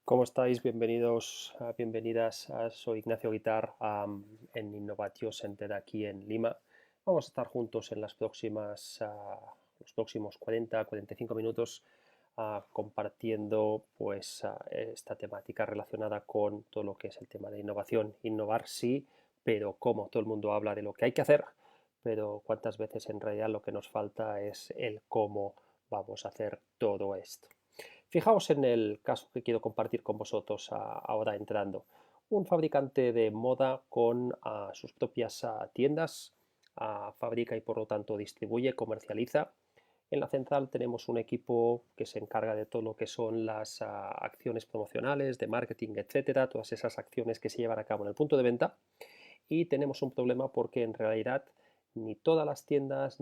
¿Cómo estáis? Bienvenidos, bienvenidas. Soy Ignacio Guitar en Innovatio Center aquí en Lima. Vamos a estar juntos en los próximos 40-45 minutos compartiendo esta temática relacionada con todo lo que es el tema de innovación. Innovar sí, pero cómo. Todo el mundo habla de lo que hay que hacer, pero cuántas veces en realidad lo que nos falta es el cómo vamos a hacer todo esto. Fijaos en el caso que quiero compartir con vosotros ahora entrando. Un fabricante de moda con sus propias tiendas, fabrica y por lo tanto distribuye, comercializa. En la central tenemos un equipo que se encarga de todo lo que son las acciones promocionales, de marketing, etcétera, todas esas acciones que se llevan a cabo en el punto de venta. Y tenemos un problema porque en realidad ni todas las tiendas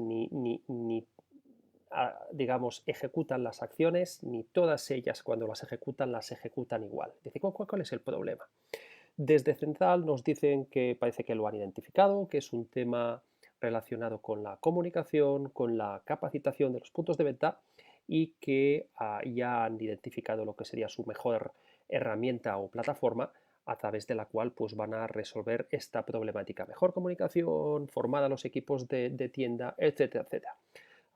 digamos, ejecutan las acciones, ni todas ellas cuando las ejecutan igual. Dice, ¿cuál es el problema? Desde Central nos dicen que parece que lo han identificado, que es un tema relacionado con la comunicación, con la capacitación de los puntos de venta y que ya han identificado lo que sería su mejor herramienta o plataforma a través de la cual pues, van a resolver esta problemática. Mejor comunicación, formar a los equipos de tienda, etcétera, etcétera.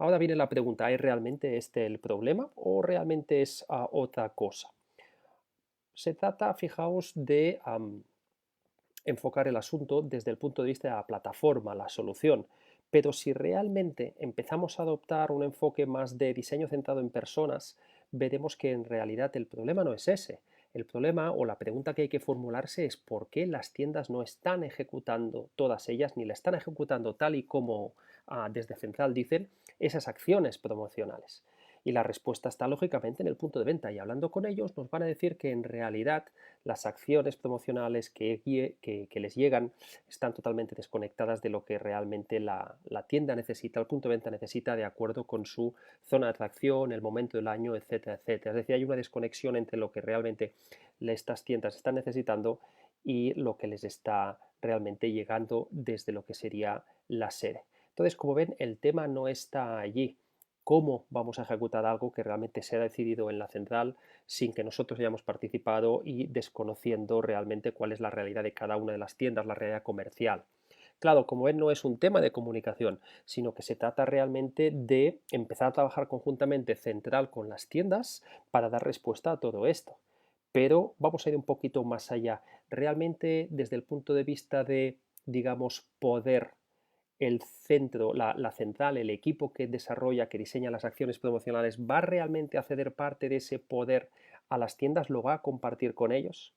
Ahora viene la pregunta, ¿es realmente este el problema o realmente es otra cosa? Se trata, fijaos, de enfocar el asunto desde el punto de vista de la plataforma, la solución. Pero si realmente empezamos a adoptar un enfoque más de diseño centrado en personas, veremos que en realidad el problema no es ese. El problema o la pregunta que hay que formularse es por qué las tiendas no están ejecutando, todas ellas, ni la están ejecutando tal y como desde Central dicen, esas acciones promocionales. Y la respuesta está lógicamente en el punto de venta y hablando con ellos nos van a decir que en realidad las acciones promocionales que les llegan están totalmente desconectadas de lo que realmente la tienda necesita, el punto de venta necesita de acuerdo con su zona de atracción, el momento del año, etcétera, etcétera. Es decir, hay una desconexión entre lo que realmente estas tiendas están necesitando y lo que les está realmente llegando desde lo que sería la sede. Entonces, como ven, el tema no está allí. ¿Cómo vamos a ejecutar algo que realmente se ha decidido en la central sin que nosotros hayamos participado y desconociendo realmente cuál es la realidad de cada una de las tiendas, la realidad comercial? Claro, como ven, no es un tema de comunicación, sino que se trata realmente de empezar a trabajar conjuntamente central con las tiendas para dar respuesta a todo esto. Pero vamos a ir un poquito más allá. Realmente, desde el punto de vista de, digamos, poder el centro, la central, el equipo que desarrolla, que diseña las acciones promocionales, ¿va realmente a ceder parte de ese poder a las tiendas? ¿Lo va a compartir con ellos?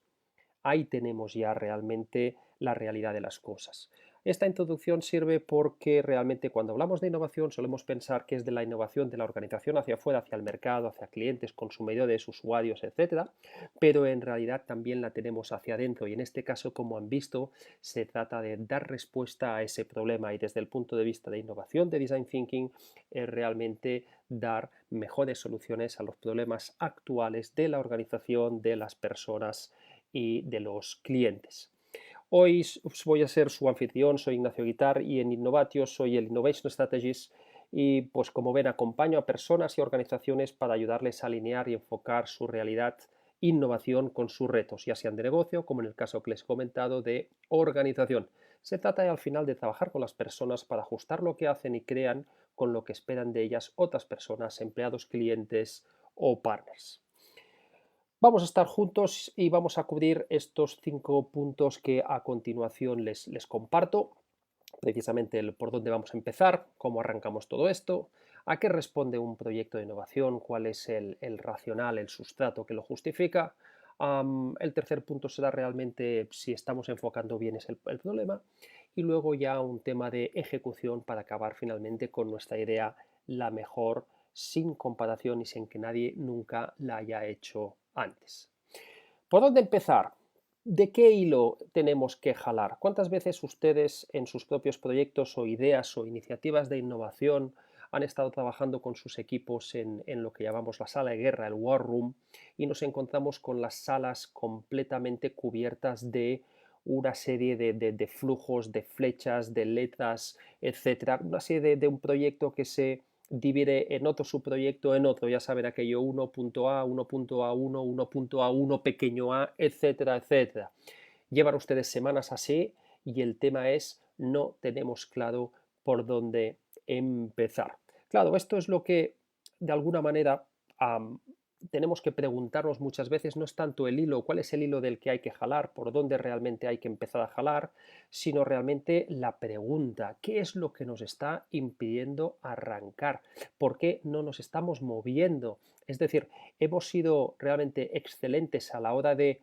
Ahí tenemos ya realmente la realidad de las cosas. Esta introducción sirve porque realmente cuando hablamos de innovación solemos pensar que es de la innovación de la organización hacia afuera, hacia el mercado, hacia clientes, consumidores, usuarios, etcétera, pero en realidad también la tenemos hacia adentro y en este caso, como han visto, se trata de dar respuesta a ese problema y desde el punto de vista de innovación, de design thinking, es realmente dar mejores soluciones a los problemas actuales de la organización, de las personas y de los clientes. Hoy voy a ser su anfitrión, soy Ignacio Guitar y en Innovatio soy el Innovation Strategist y pues como ven acompaño a personas y organizaciones para ayudarles a alinear y enfocar su realidad innovación con sus retos, ya sean de negocio como en el caso que les he comentado de organización. Se trata al final de trabajar con las personas para ajustar lo que hacen y crean con lo que esperan de ellas otras personas, empleados, clientes o partners. Vamos a estar juntos y vamos a cubrir estos 5 puntos que a continuación les comparto. Precisamente por dónde vamos a empezar, cómo arrancamos todo esto, a qué responde un proyecto de innovación, cuál es el racional, el sustrato que lo justifica. El tercer punto será realmente si estamos enfocando bien es el problema. Y luego ya un tema de ejecución para acabar finalmente con nuestra idea la mejor sin comparación y sin que nadie nunca la haya hecho antes. ¿Por dónde empezar? ¿De qué hilo tenemos que jalar? ¿Cuántas veces ustedes en sus propios proyectos o ideas o iniciativas de innovación han estado trabajando con sus equipos en lo que llamamos la sala de guerra, el war room, y nos encontramos con las salas completamente cubiertas de una serie de flujos, de flechas, de letras, etcétera? Una serie de un proyecto que se divide en otro subproyecto en otro, ya saben aquello 1.a, 1.a1, 1.a1 pequeño a, etcétera, etcétera. Llevan ustedes semanas así y el tema es no tenemos claro por dónde empezar. Claro, esto es lo que de alguna manera tenemos que preguntarnos muchas veces, no es tanto el hilo, cuál es el hilo del que hay que jalar, por dónde realmente hay que empezar a jalar, sino realmente la pregunta, ¿qué es lo que nos está impidiendo arrancar? ¿Por qué no nos estamos moviendo? Es decir, hemos sido realmente excelentes a la hora de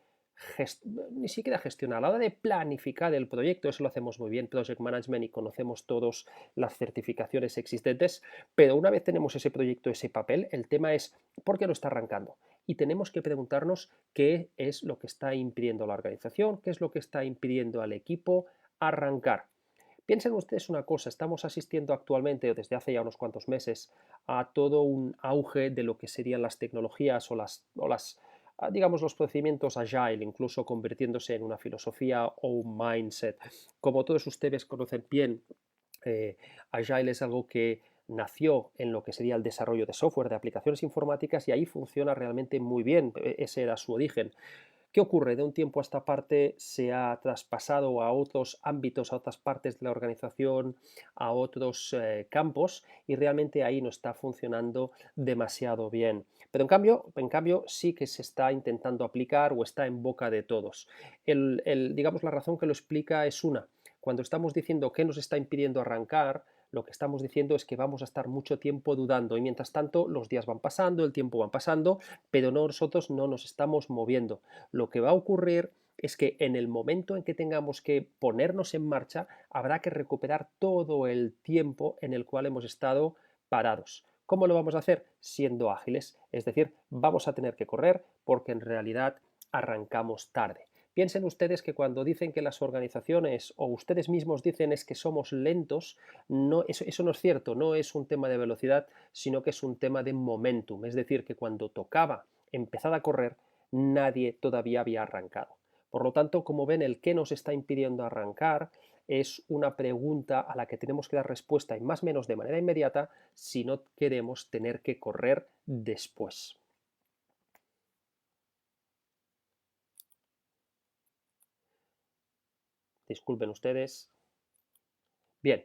ni siquiera gestionar, a la hora de planificar el proyecto, eso lo hacemos muy bien, Project Management, y conocemos todos las certificaciones existentes, pero una vez tenemos ese proyecto, ese papel, el tema es ¿por qué no está arrancando? Y tenemos que preguntarnos qué es lo que está impidiendo a la organización, qué es lo que está impidiendo al equipo arrancar. Piensen ustedes una cosa, estamos asistiendo actualmente, desde hace ya unos cuantos meses, a todo un auge de lo que serían las tecnologías digamos, los procedimientos agile, incluso convirtiéndose en una filosofía o un mindset. Como todos ustedes conocen bien, agile es algo que nació en lo que sería el desarrollo de software, de aplicaciones informáticas, y ahí funciona realmente muy bien. Ese era su origen. ¿Qué ocurre? De un tiempo a esta parte se ha traspasado a otros ámbitos, a otras partes de la organización, a otros campos, y realmente ahí no está funcionando demasiado bien. Pero en cambio sí que se está intentando aplicar o está en boca de todos. Digamos, la razón que lo explica es una. Cuando estamos diciendo qué nos está impidiendo arrancar, lo que estamos diciendo es que vamos a estar mucho tiempo dudando y mientras tanto los días van pasando, el tiempo va pasando, pero nosotros no nos estamos moviendo. Lo que va a ocurrir es que en el momento en que tengamos que ponernos en marcha, habrá que recuperar todo el tiempo en el cual hemos estado parados. ¿Cómo lo vamos a hacer? Siendo ágiles, es decir, vamos a tener que correr porque en realidad arrancamos tarde. Piensen ustedes que cuando dicen que las organizaciones o ustedes mismos dicen es que somos lentos, no, eso no es cierto, no es un tema de velocidad, sino que es un tema de momentum, es decir, que cuando tocaba empezar a correr, nadie todavía había arrancado. Por lo tanto, como ven, el qué nos está impidiendo arrancar es una pregunta a la que tenemos que dar respuesta y más o menos de manera inmediata si no queremos tener que correr después. Disculpen ustedes. Bien,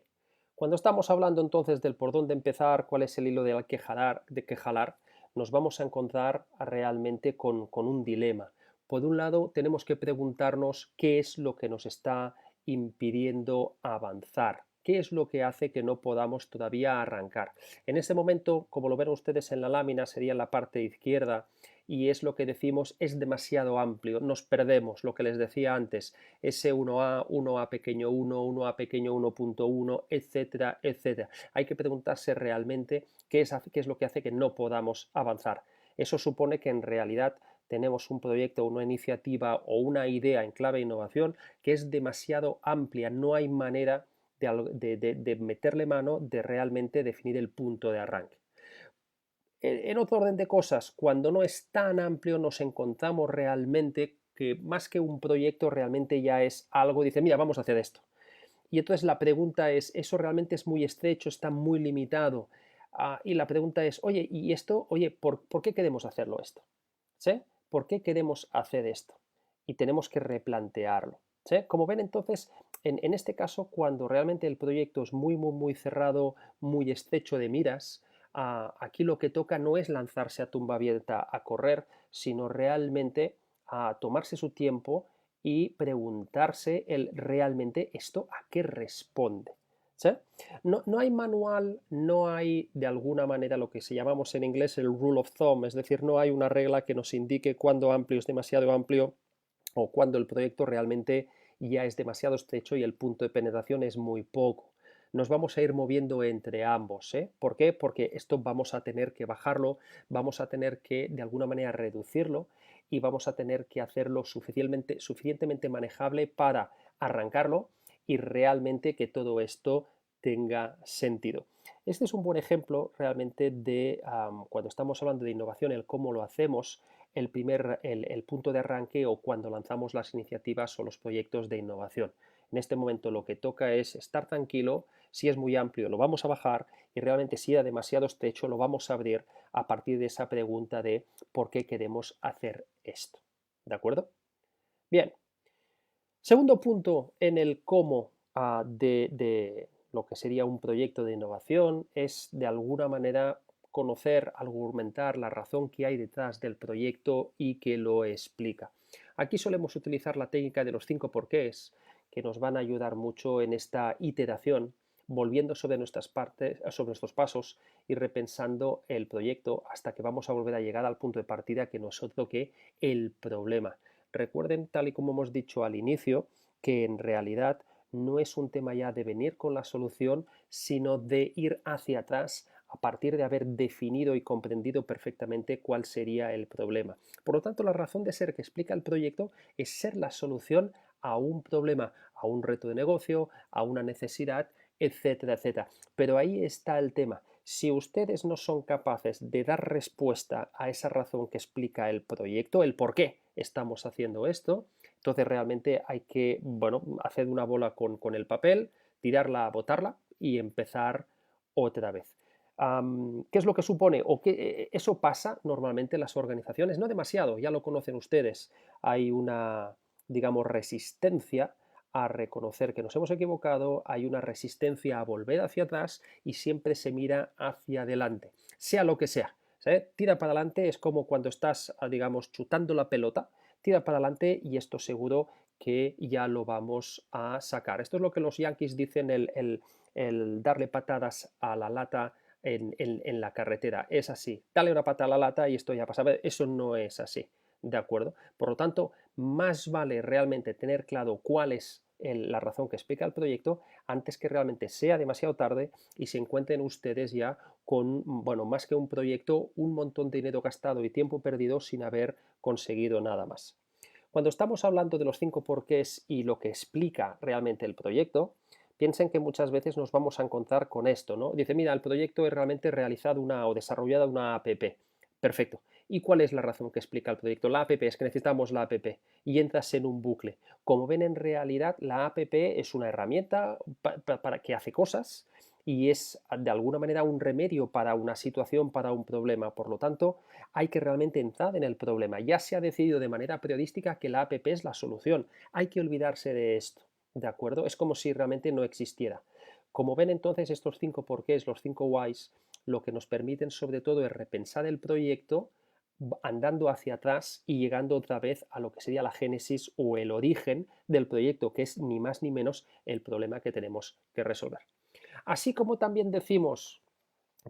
cuando estamos hablando entonces del por dónde empezar, cuál es el hilo de que jalar, nos vamos a encontrar realmente con un dilema. Por un lado, tenemos que preguntarnos qué es lo que nos está impidiendo avanzar, qué es lo que hace que no podamos todavía arrancar. En este momento, como lo ven ustedes en la lámina, sería en la parte izquierda, y es lo que decimos es demasiado amplio, nos perdemos, lo que les decía antes, S1A, 1A pequeño 1, 1A pequeño 1.1, etcétera, etcétera. Hay que preguntarse realmente qué es lo que hace que no podamos avanzar. Eso supone que en realidad tenemos un proyecto, una iniciativa o una idea en clave de innovación que es demasiado amplia, no hay manera de meterle mano, de realmente definir el punto de arranque. En otro orden de cosas, cuando no es tan amplio, nos encontramos realmente que más que un proyecto realmente ya es algo, dice, mira, vamos a hacer esto. Y entonces la pregunta es, ¿eso realmente es muy estrecho, está muy limitado? Y la pregunta es, oye, ¿y esto? Oye, ¿por qué queremos hacerlo esto? ¿Sí? ¿Por qué queremos hacer esto? Y tenemos que replantearlo. ¿Sí? Como ven entonces, en este caso, cuando realmente el proyecto es muy, muy, muy cerrado, muy estrecho de miras, aquí lo que toca no es lanzarse a tumba abierta a correr, sino realmente a tomarse su tiempo y preguntarse realmente esto a qué responde. ¿Sí? No hay manual, no hay de alguna manera lo que se llamamos en inglés el rule of thumb, es decir, no hay una regla que nos indique cuándo amplio es demasiado amplio o cuando el proyecto realmente ya es demasiado estrecho y el punto de penetración es muy poco. Nos vamos a ir moviendo entre ambos. ¿Por qué? Porque esto vamos a tener que bajarlo, vamos a tener que de alguna manera reducirlo y vamos a tener que hacerlo suficientemente manejable para arrancarlo y realmente que todo esto tenga sentido. Este es un buen ejemplo realmente de cuando estamos hablando de innovación, el cómo lo hacemos, el punto de arranque o cuando lanzamos las iniciativas o los proyectos de innovación. En este momento lo que toca es estar tranquilo, si es muy amplio lo vamos a bajar y realmente si era demasiado estrecho lo vamos a abrir a partir de esa pregunta de por qué queremos hacer esto. ¿De acuerdo? Bien. Segundo punto en el cómo de lo que sería un proyecto de innovación es de alguna manera conocer, argumentar la razón que hay detrás del proyecto y que lo explica. Aquí solemos utilizar la técnica de los 5 porqués, que nos van a ayudar mucho en esta iteración, volviendo sobre nuestras partes, sobre nuestros pasos y repensando el proyecto hasta que vamos a volver a llegar al punto de partida que no es otro que el problema. Recuerden, tal y como hemos dicho al inicio, que en realidad no es un tema ya de venir con la solución, sino de ir hacia atrás a partir de haber definido y comprendido perfectamente cuál sería el problema. Por lo tanto, la razón de ser que explica el proyecto es ser la solución a un problema, a un reto de negocio, a una necesidad, etcétera, etcétera. Pero ahí está el tema. Si ustedes no son capaces de dar respuesta a esa razón que explica el proyecto, el por qué estamos haciendo esto, entonces realmente hay que, bueno, hacer una bola con el papel, tirarla, botarla y empezar otra vez. ¿Qué es lo que supone? O qué, eso pasa normalmente en las organizaciones, no demasiado, ya lo conocen ustedes. Hay una, digamos, resistencia a reconocer que nos hemos equivocado, hay una resistencia a volver hacia atrás y siempre se mira hacia adelante, sea lo que sea. ¿Sabes? Tira para adelante es como cuando estás, digamos, chutando la pelota, tira para adelante y esto seguro que ya lo vamos a sacar. Esto es lo que los Yankees dicen, el darle patadas a la lata en la carretera. Es así, dale una pata a la lata y esto ya pasa. Eso no es así, ¿de acuerdo? Por lo tanto, más vale realmente tener claro cuál es la razón que explica el proyecto antes que realmente sea demasiado tarde y se encuentren ustedes ya con, bueno, más que un proyecto, un montón de dinero gastado y tiempo perdido sin haber conseguido nada más. Cuando estamos hablando de los 5 porqués y lo que explica realmente el proyecto, piensen que muchas veces nos vamos a encontrar con esto, ¿no? Dice, mira, el proyecto es realmente realizado o desarrollada una app. Perfecto. ¿Y cuál es la razón que explica el proyecto? La app es que necesitamos la app y entras en un bucle. Como ven, en realidad la app es una herramienta para que hace cosas y es de alguna manera un remedio para una situación, para un problema. Por lo tanto, hay que realmente entrar en el problema. Ya se ha decidido de manera periodística que la app es la solución. Hay que olvidarse de esto, ¿de acuerdo? Es como si realmente no existiera. Como ven entonces, estos 5 porqués, los 5 whys, lo que nos permiten sobre todo es repensar el proyecto andando hacia atrás y llegando otra vez a lo que sería la génesis o el origen del proyecto, que es ni más ni menos el problema que tenemos que resolver. Así como también decimos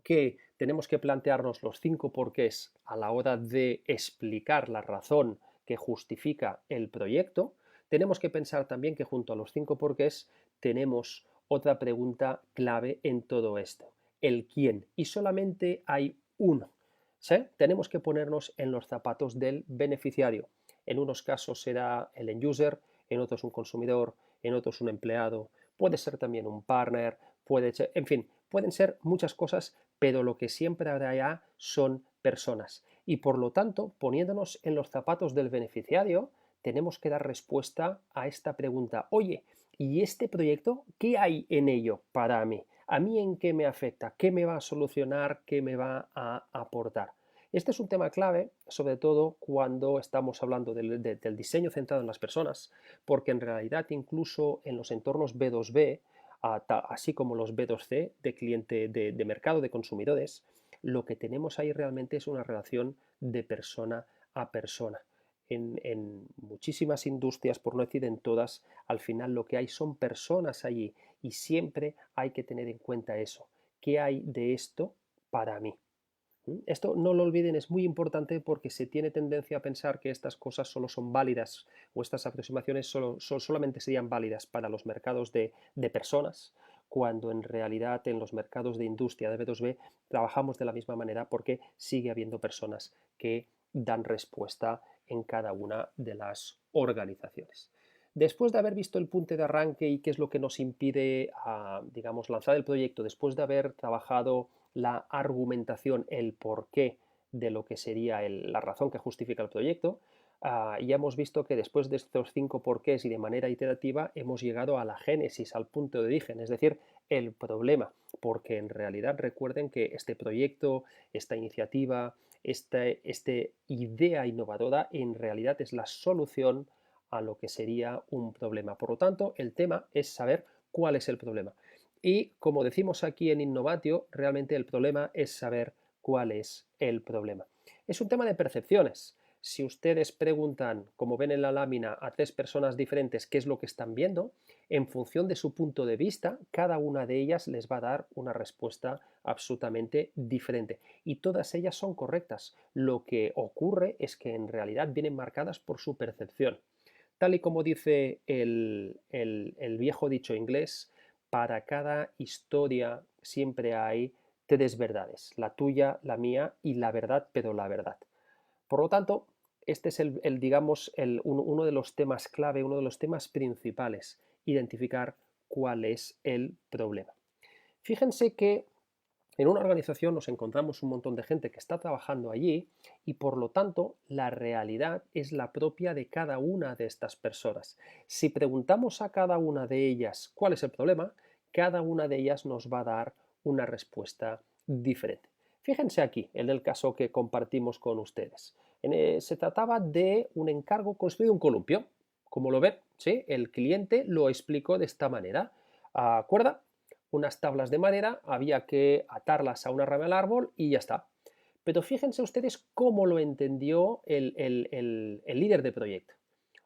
que tenemos que plantearnos los 5 porqués a la hora de explicar la razón que justifica el proyecto, tenemos que pensar también que junto a los 5 porqués tenemos otra pregunta clave en todo esto, el quién. Y solamente hay uno. ¿Sí? Tenemos que ponernos en los zapatos del beneficiario. En unos casos será el end user, en otros un consumidor, en otros un empleado, puede ser también un partner, puede ser, en fin, pueden ser muchas cosas, pero lo que siempre habrá ya son personas. Y por lo tanto, poniéndonos en los zapatos del beneficiario, tenemos que dar respuesta a esta pregunta. Oye, ¿y este proyecto qué hay en ello para mí? ¿A mí en qué me afecta? ¿Qué me va a solucionar? ¿Qué me va a aportar? Este es un tema clave, sobre todo cuando estamos hablando del diseño centrado en las personas, porque en realidad incluso en los entornos B2B, así como los B2C de cliente de mercado de consumidores, lo que tenemos ahí realmente es una relación de persona a persona. En muchísimas industrias, por no decir en todas, al final lo que hay son personas allí y siempre hay que tener en cuenta eso. ¿Qué hay de esto para mí? Esto no lo olviden, es muy importante porque se tiene tendencia a pensar que estas cosas solo son válidas o estas aproximaciones solamente serían válidas para los mercados de personas, cuando en realidad en los mercados de industria de B2B trabajamos de la misma manera porque sigue habiendo personas que dan respuesta en cada una de las organizaciones. Después de haber visto el punto de arranque y qué es lo que nos impide, digamos, lanzar el proyecto, después de haber trabajado la argumentación, el porqué de lo que sería la razón que justifica el proyecto, ya hemos visto que después de estos 5 porqués y de manera iterativa hemos llegado a la génesis, al punto de origen, es decir, el problema, porque en realidad recuerden que este proyecto, esta iniciativa, esta idea innovadora en realidad es la solución a lo que sería un problema. Por lo tanto, el tema es saber cuál es el problema. Y como decimos aquí en Innovatio, realmente el problema es saber cuál es el problema. Es un tema de percepciones. Si ustedes preguntan, como ven en la lámina, a 3 personas diferentes qué es lo que están viendo, en función de su punto de vista, cada una de ellas les va a dar una respuesta absolutamente diferente. Y todas ellas son correctas. Lo que ocurre es que en realidad vienen marcadas por su percepción. Tal y como dice el viejo dicho inglés, para cada historia siempre hay 3 verdades, la tuya, la mía y la verdad, pero la verdad. Por lo tanto, este es digamos, uno de los temas clave, uno de los temas principales, identificar cuál es el problema. Fíjense que en una organización nos encontramos un montón de gente que está trabajando allí y por lo tanto la realidad es la propia de cada una de estas personas. Si preguntamos a cada una de ellas cuál es el problema, cada una de ellas nos va a dar una respuesta diferente. Fíjense aquí, en el caso que compartimos con ustedes. Se trataba de un encargo construir un columpio. Como lo ven, ¿sí? El cliente lo explicó de esta manera. ¿Acuerda? Unas tablas de madera, había que atarlas a una rama del árbol y ya está. Pero fíjense ustedes cómo lo entendió el líder de proyecto.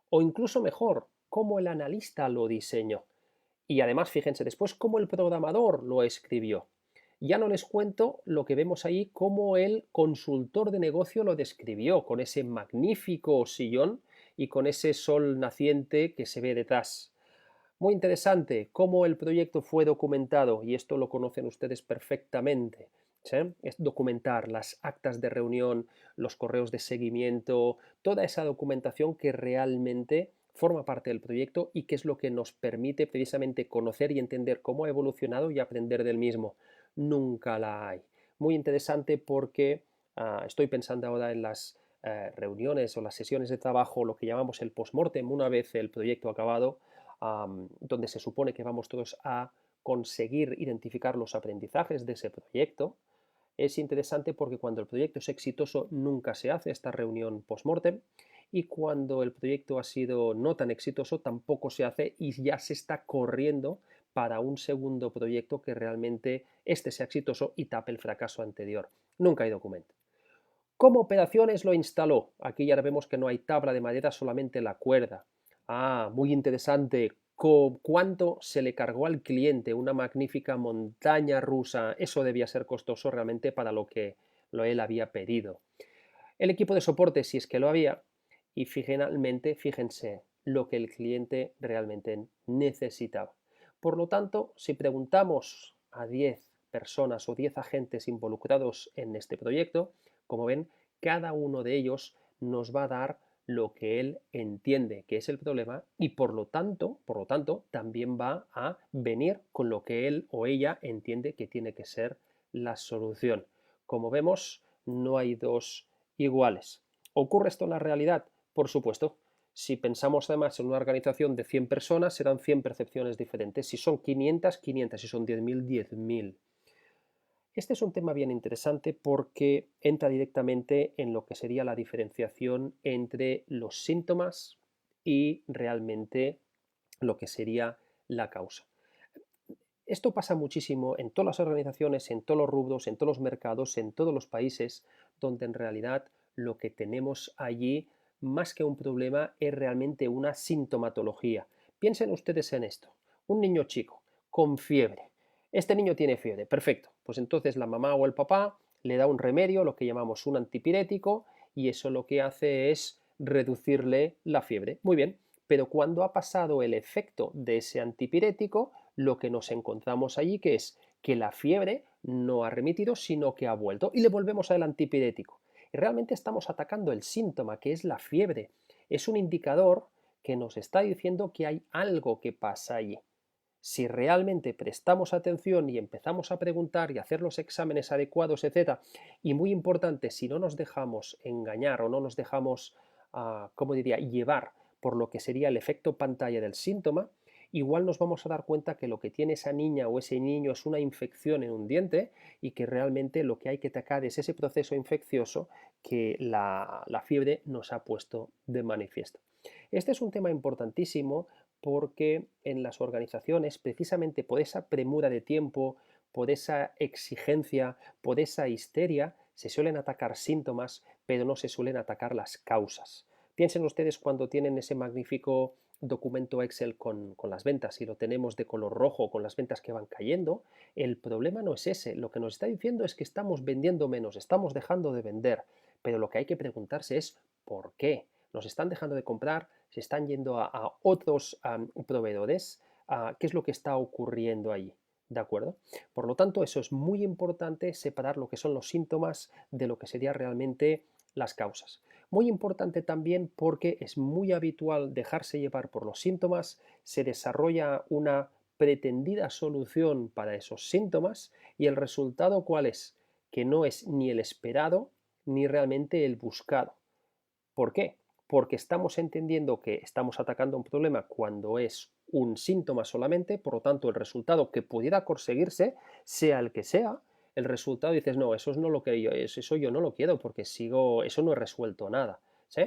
O incluso mejor, cómo el analista lo diseñó. Y además, fíjense después cómo el programador lo escribió. Ya no les cuento lo que vemos ahí, cómo el consultor de negocio lo describió, con ese magnífico sillón y con ese sol naciente que se ve detrás. Muy interesante cómo el proyecto fue documentado, y esto lo conocen ustedes perfectamente. ¿Sí? Es documentar las actas de reunión, los correos de seguimiento, toda esa documentación que realmente forma parte del proyecto y que es lo que nos permite precisamente conocer y entender cómo ha evolucionado y aprender del mismo. Nunca la hay. Muy interesante porque estoy pensando ahora en las reuniones o las sesiones de trabajo, lo que llamamos el postmortem, una vez el proyecto acabado, donde se supone que vamos todos a conseguir identificar los aprendizajes de ese proyecto. Es interesante porque cuando el proyecto es exitoso nunca se hace esta reunión post-mortem y cuando el proyecto ha sido no tan exitoso tampoco se hace y ya se está corriendo para un segundo proyecto que realmente este sea exitoso y tape el fracaso anterior. Nunca hay documento. ¿Cómo operaciones lo instaló? Aquí ya vemos que no hay tabla de madera, solamente la cuerda. Muy interesante. ¿Cuánto se le cargó al cliente? Una magnífica montaña rusa. Eso debía ser costoso realmente para lo que él había pedido. El equipo de soporte, si es que lo había. Y finalmente, fíjense lo que el cliente realmente necesitaba. Por lo tanto, si preguntamos a 10 personas o 10 agentes involucrados en este proyecto, como ven, cada uno de ellos nos va a dar lo que él entiende que es el problema y por lo tanto, también va a venir con lo que él o ella entiende que tiene que ser la solución. Como vemos, no hay dos iguales. ¿Ocurre esto en la realidad? Por supuesto. Si pensamos además en una organización de 100 personas, serán 100 percepciones diferentes. Si son 500, 500. Si son 10.000, 10.000. Este es un tema bien interesante porque entra directamente en lo que sería la diferenciación entre los síntomas y realmente lo que sería la causa. Esto pasa muchísimo en todas las organizaciones, en todos los rubros, en todos los mercados, en todos los países, donde en realidad lo que tenemos allí, más que un problema, es realmente una sintomatología. Piensen ustedes en esto. Un niño chico con fiebre. Este niño tiene fiebre, perfecto. Pues entonces la mamá o el papá le da un remedio, lo que llamamos un antipirético, y eso lo que hace es reducirle la fiebre. Muy bien, pero cuando ha pasado el efecto de ese antipirético, lo que nos encontramos allí que es que la fiebre no ha remitido, sino que ha vuelto y le volvemos al antipirético. Y realmente estamos atacando el síntoma, que es la fiebre. Es un indicador que nos está diciendo que hay algo que pasa allí. Si realmente prestamos atención y empezamos a preguntar y hacer los exámenes adecuados, etc., y muy importante, si no nos dejamos engañar o no nos dejamos ¿cómo diría?, llevar por lo que sería el efecto pantalla del síntoma, igual nos vamos a dar cuenta que lo que tiene esa niña o ese niño es una infección en un diente y que realmente lo que hay que atacar es ese proceso infeccioso que la fiebre nos ha puesto de manifiesto. Este es un tema importantísimo porque en las organizaciones, precisamente por esa premura de tiempo, por esa exigencia, por esa histeria, se suelen atacar síntomas, pero no se suelen atacar las causas. Piensen ustedes cuando tienen ese magnífico documento Excel con las ventas y lo tenemos de color rojo con las ventas que van cayendo, el problema no es ese. Lo que nos está diciendo es que estamos vendiendo menos, estamos dejando de vender. Pero lo que hay que preguntarse es ¿por qué? Nos están dejando de comprar, se están yendo a otros proveedores. ¿Qué es lo que está ocurriendo allí? ¿De acuerdo? Por lo tanto, eso es muy importante, separar lo que son los síntomas de lo que serían realmente las causas. Muy importante también porque es muy habitual dejarse llevar por los síntomas, se desarrolla una pretendida solución para esos síntomas y el resultado ¿cuál es? Que no es ni el esperado ni realmente el buscado. ¿Por qué? Porque estamos entendiendo que estamos atacando un problema cuando es un síntoma solamente, por lo tanto el resultado que pudiera conseguirse, sea el que sea, el resultado dices, no, eso no lo que yo, eso yo no lo quiero porque sigo, eso no he resuelto nada. ¿Sí?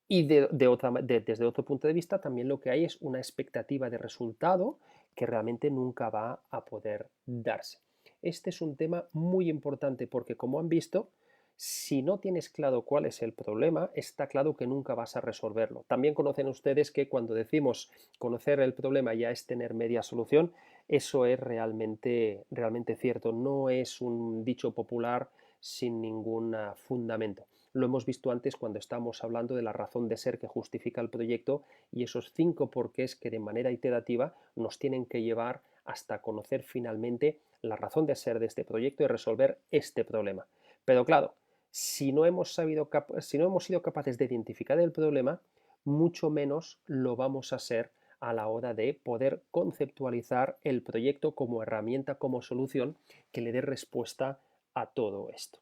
Y desde otro punto de vista también lo que hay es una expectativa de resultado que realmente nunca va a poder darse. Este es un tema muy importante porque como han visto, si no tienes claro cuál es el problema, está claro que nunca vas a resolverlo. También conocen ustedes que cuando decimos conocer el problema ya es tener media solución, eso es realmente cierto. No es un dicho popular sin ningún fundamento. Lo hemos visto antes cuando estábamos hablando de la razón de ser que justifica el proyecto y esos 5 porqués que de manera iterativa nos tienen que llevar hasta conocer finalmente la razón de ser de este proyecto y resolver este problema. Pero claro, si no hemos sido capaces de identificar el problema, mucho menos lo vamos a ser a la hora de poder conceptualizar el proyecto como herramienta, como solución que le dé respuesta a todo esto.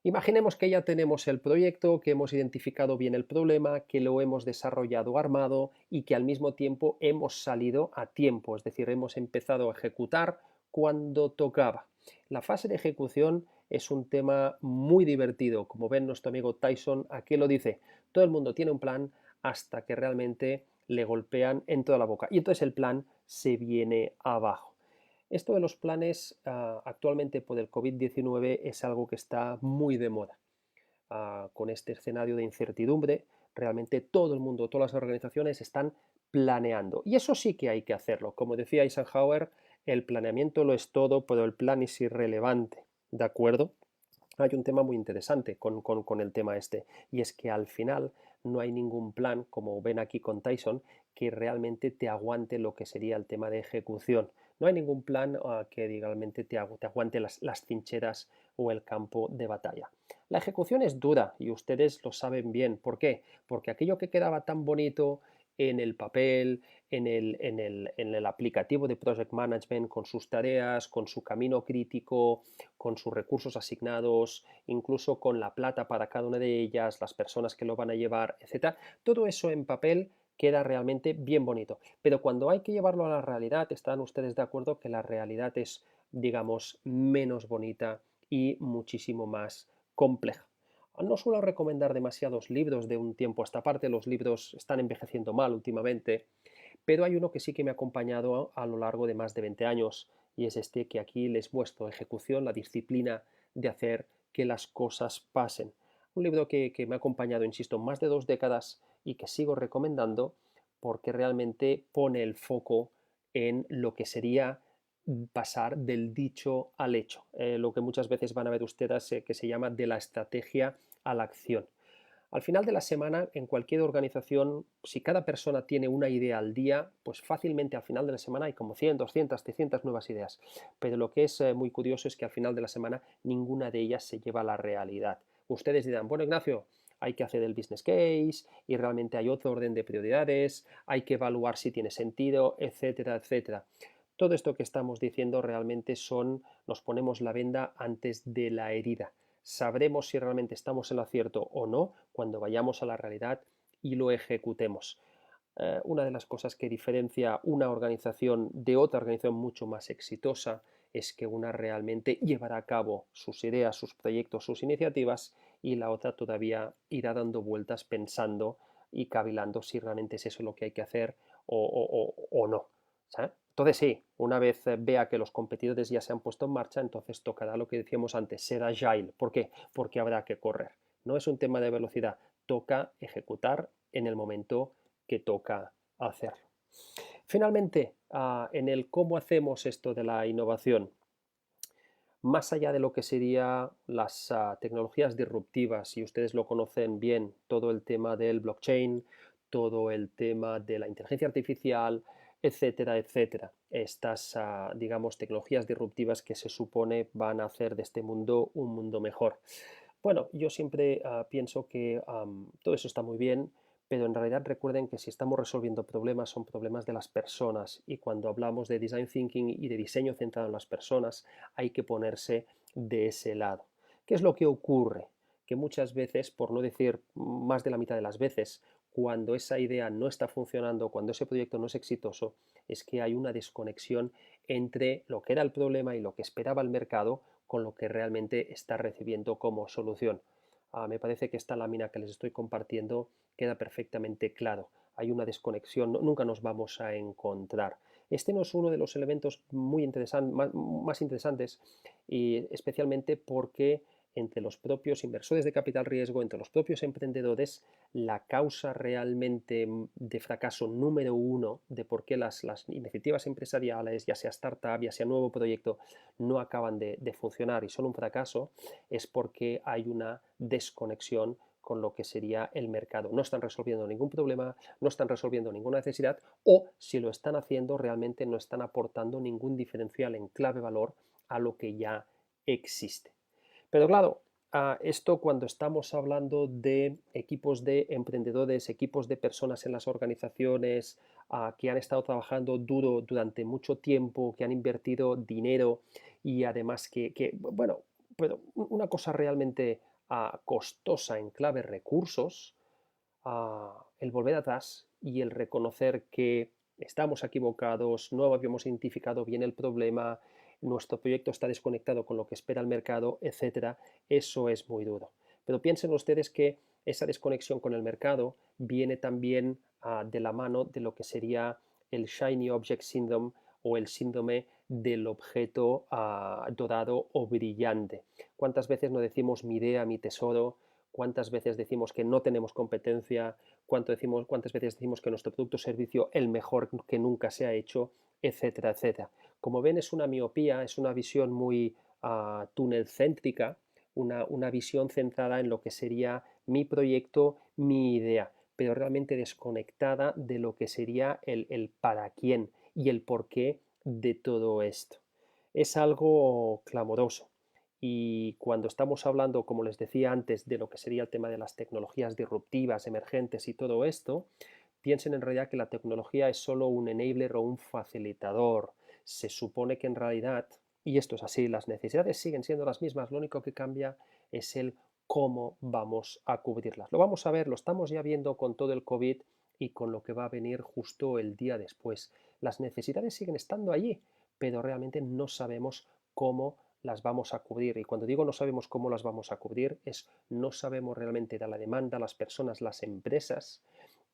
Imaginemos que ya tenemos el proyecto, que hemos identificado bien el problema, que lo hemos desarrollado armado y que al mismo tiempo hemos salido a tiempo, es decir, hemos empezado a ejecutar cuando tocaba. La fase de ejecución es un tema muy divertido. Como ven, nuestro amigo Tyson aquí lo dice, todo el mundo tiene un plan hasta que realmente le golpean en toda la boca y entonces el plan se viene abajo. Esto de los planes actualmente por el COVID-19 es algo que está muy de moda. Con este escenario de incertidumbre, realmente todo el mundo, todas las organizaciones están planeando. Y eso sí que hay que hacerlo. Como decía Eisenhower, el planeamiento lo es todo, pero el plan es irrelevante. ¿De acuerdo? Hay un tema muy interesante con el tema este, y es que al final no hay ningún plan, como ven aquí con Tyson, que realmente te aguante lo que sería el tema de ejecución. No hay ningún plan que realmente te aguante las trincheras o el campo de batalla. La ejecución es dura y ustedes lo saben bien. ¿Por qué? Porque aquello que quedaba tan bonito en el papel, en el aplicativo de Project Management, con sus tareas, con su camino crítico, con sus recursos asignados, incluso con la plata para cada una de ellas, las personas que lo van a llevar, etc. Todo eso en papel queda realmente bien bonito. Pero cuando hay que llevarlo a la realidad, ¿están ustedes de acuerdo que la realidad es, digamos, menos bonita y muchísimo más compleja? No suelo recomendar demasiados libros de un tiempo a esta parte, los libros están envejeciendo mal últimamente, pero hay uno que sí que me ha acompañado a lo largo de más de 20 años y es este que aquí les muestro, Ejecución, la disciplina de hacer que las cosas pasen. Un libro que me ha acompañado, insisto, más de 2 décadas y que sigo recomendando porque realmente pone el foco en lo que sería pasar del dicho al hecho, lo que muchas veces van a ver ustedes que se llama de la estrategia a la acción. Al final de la semana, en cualquier organización, si cada persona tiene una idea al día, pues fácilmente al final de la semana hay como 100, 200, 300 nuevas ideas. Pero lo que es muy curioso es que al final de la semana ninguna de ellas se lleva a la realidad. Ustedes dirán, bueno, Ignacio, hay que hacer el business case y realmente hay otro orden de prioridades, hay que evaluar si tiene sentido, etcétera, etcétera. Todo esto que estamos diciendo realmente nos ponemos la venda antes de la herida. Sabremos si realmente estamos en lo cierto o no cuando vayamos a la realidad y lo ejecutemos. Una de las cosas que diferencia una organización de otra organización mucho más exitosa es que una realmente llevará a cabo sus ideas, sus proyectos, sus iniciativas y la otra todavía irá dando vueltas pensando y cavilando si realmente es eso lo que hay que hacer o no. ¿Sabes? Entonces sí, una vez vea que los competidores ya se han puesto en marcha, entonces tocará lo que decíamos antes, ser agile. ¿Por qué? Porque habrá que correr. No es un tema de velocidad, toca ejecutar en el momento que toca hacer. Finalmente, en el cómo hacemos esto de la innovación, más allá de lo que serían las tecnologías disruptivas, y ustedes lo conocen bien, todo el tema del blockchain, todo el tema de la inteligencia artificial, etcétera, etcétera. Estas, digamos, tecnologías disruptivas que se supone van a hacer de este mundo un mundo mejor. Bueno, yo siempre pienso que todo eso está muy bien, pero en realidad recuerden que si estamos resolviendo problemas son problemas de las personas y cuando hablamos de design thinking y de diseño centrado en las personas hay que ponerse de ese lado. ¿Qué es lo que ocurre? Que muchas veces, por no decir más de la mitad de las veces, cuando esa idea no está funcionando, cuando ese proyecto no es exitoso, es que hay una desconexión entre lo que era el problema y lo que esperaba el mercado con lo que realmente está recibiendo como solución. Me parece que esta lámina que les estoy compartiendo queda perfectamente claro. Hay una desconexión, nunca nos vamos a encontrar. Este no es uno de los elementos muy más interesantes y especialmente porque entre los propios inversores de capital riesgo, entre los propios emprendedores, la causa realmente de fracaso número uno de por qué las iniciativas empresariales, ya sea startup, ya sea nuevo proyecto, no acaban de funcionar y son un fracaso, es porque hay una desconexión con lo que sería el mercado. No están resolviendo ningún problema, no están resolviendo ninguna necesidad o si lo están haciendo realmente no están aportando ningún diferencial en clave valor a lo que ya existe. Pero claro, esto cuando estamos hablando de equipos de emprendedores, equipos de personas en las organizaciones que han estado trabajando duro durante mucho tiempo, que han invertido dinero y además bueno, pero una cosa realmente costosa en clave recursos, el volver atrás y el reconocer que estamos equivocados, no habíamos identificado bien el problema, nuestro proyecto está desconectado con lo que espera el mercado, etcétera, eso es muy duro. Pero piensen ustedes que esa desconexión con el mercado viene también de la mano de lo que sería el Shiny Object Syndrome o el síndrome del objeto dorado o brillante. ¿Cuántas veces no decimos mi idea, mi tesoro? ¿Cuántas veces decimos que no tenemos competencia? ¿Cuántas veces decimos que nuestro producto o servicio el mejor que nunca se ha hecho? Etcétera, etcétera. Como ven, es una miopía, es una visión muy túnel céntrica, una visión centrada en lo que sería mi proyecto, mi idea, pero realmente desconectada de lo que sería el para quién y el porqué de todo esto. Es algo clamoroso. Y cuando estamos hablando, como les decía antes, de lo que sería el tema de las tecnologías disruptivas, emergentes y todo esto, piensen en realidad que la tecnología es solo un enabler o un facilitador. Se supone que en realidad, y esto es así, las necesidades siguen siendo las mismas, lo único que cambia es el cómo vamos a cubrirlas. Lo vamos a ver, lo estamos ya viendo con todo el COVID y con lo que va a venir justo el día después. Las necesidades siguen estando allí, pero realmente no sabemos cómo las vamos a cubrir. Y cuando digo no sabemos cómo las vamos a cubrir, es no sabemos realmente de la demanda, las personas, las empresas,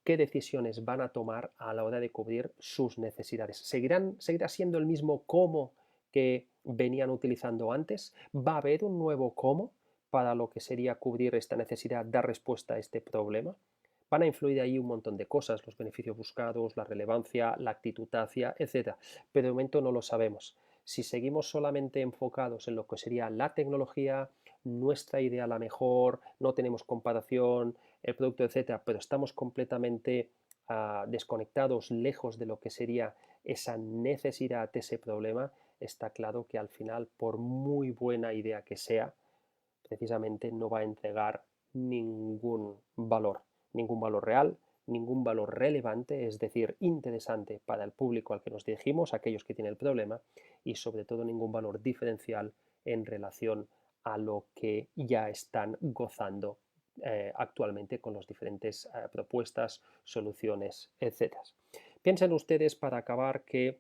qué decisiones van a tomar a la hora de cubrir sus necesidades. ¿Seguirá siendo el mismo cómo que venían utilizando antes? ¿Va a haber un nuevo cómo para lo que sería cubrir esta necesidad, dar respuesta a este problema? Van a influir ahí un montón de cosas, los beneficios buscados, la relevancia, la actitud hacia, etc. Pero de momento no lo sabemos. Si seguimos solamente enfocados en lo que sería la tecnología, nuestra idea la mejor, no tenemos comparación, el producto, etcétera, pero estamos completamente desconectados, lejos de lo que sería esa necesidad, ese problema, está claro que al final, por muy buena idea que sea, precisamente no va a entregar ningún valor real, ningún valor relevante, es decir, interesante para el público al que nos dirigimos, aquellos que tienen el problema, y sobre todo ningún valor diferencial en relación a lo que ya están gozando actualmente con las diferentes propuestas, soluciones, etcétera. Piensen ustedes, para acabar, que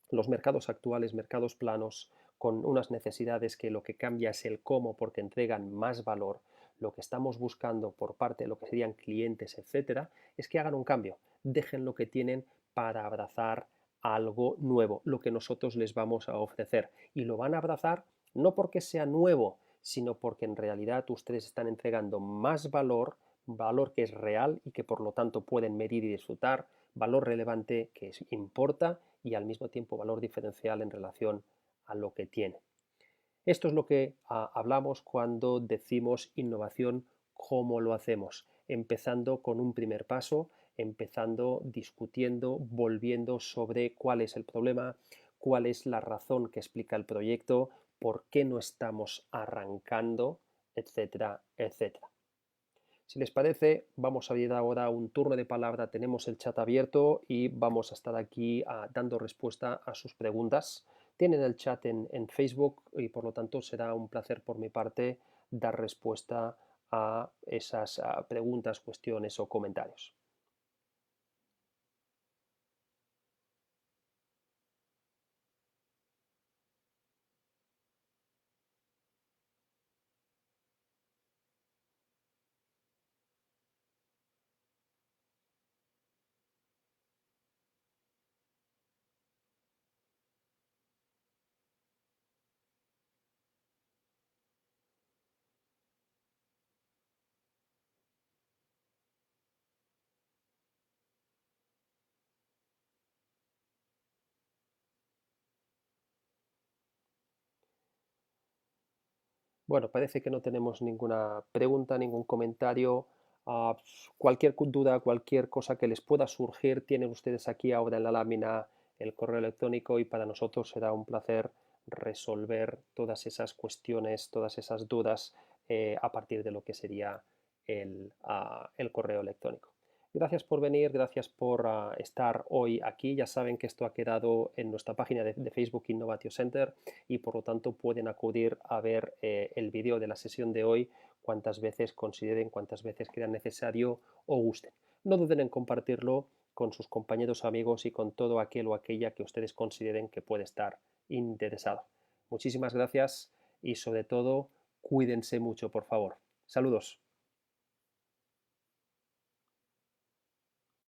los mercados actuales, mercados planos, con unas necesidades que lo que cambia es el cómo, porque entregan más valor, lo que estamos buscando por parte de lo que serían clientes, etcétera, es que hagan un cambio, dejen lo que tienen para abrazar algo nuevo, lo que nosotros les vamos a ofrecer. Y lo van a abrazar no porque sea nuevo, sino porque en realidad ustedes están entregando más valor, valor que es real y que por lo tanto pueden medir y disfrutar, valor relevante que importa y al mismo tiempo valor diferencial en relación a lo que tiene. Esto es lo que hablamos cuando decimos innovación, cómo lo hacemos, empezando con un primer paso, empezando discutiendo, volviendo sobre cuál es el problema, cuál es la razón que explica el proyecto, por qué no estamos arrancando, etcétera, etcétera. Si les parece, vamos a ir ahora a un turno de palabra. Tenemos el chat abierto y vamos a estar aquí dando respuesta a sus preguntas. Tienen el chat en Facebook y por lo tanto será un placer por mi parte dar respuesta a esas preguntas, cuestiones o comentarios. Bueno, parece que no tenemos ninguna pregunta, ningún comentario. Cualquier duda, cualquier cosa que les pueda surgir, tienen ustedes aquí ahora en la lámina el correo electrónico y para nosotros será un placer resolver todas esas cuestiones, todas esas dudas a partir de lo que sería el correo electrónico. Gracias por venir, gracias por estar hoy aquí. Ya saben que esto ha quedado en nuestra página de Facebook Innovatio Center y por lo tanto pueden acudir a ver el vídeo de la sesión de hoy cuantas veces consideren, cuantas veces crean necesario o gusten. No duden en compartirlo con sus compañeros, amigos y con todo aquel o aquella que ustedes consideren que puede estar interesado. Muchísimas gracias y sobre todo cuídense mucho, por favor. Saludos.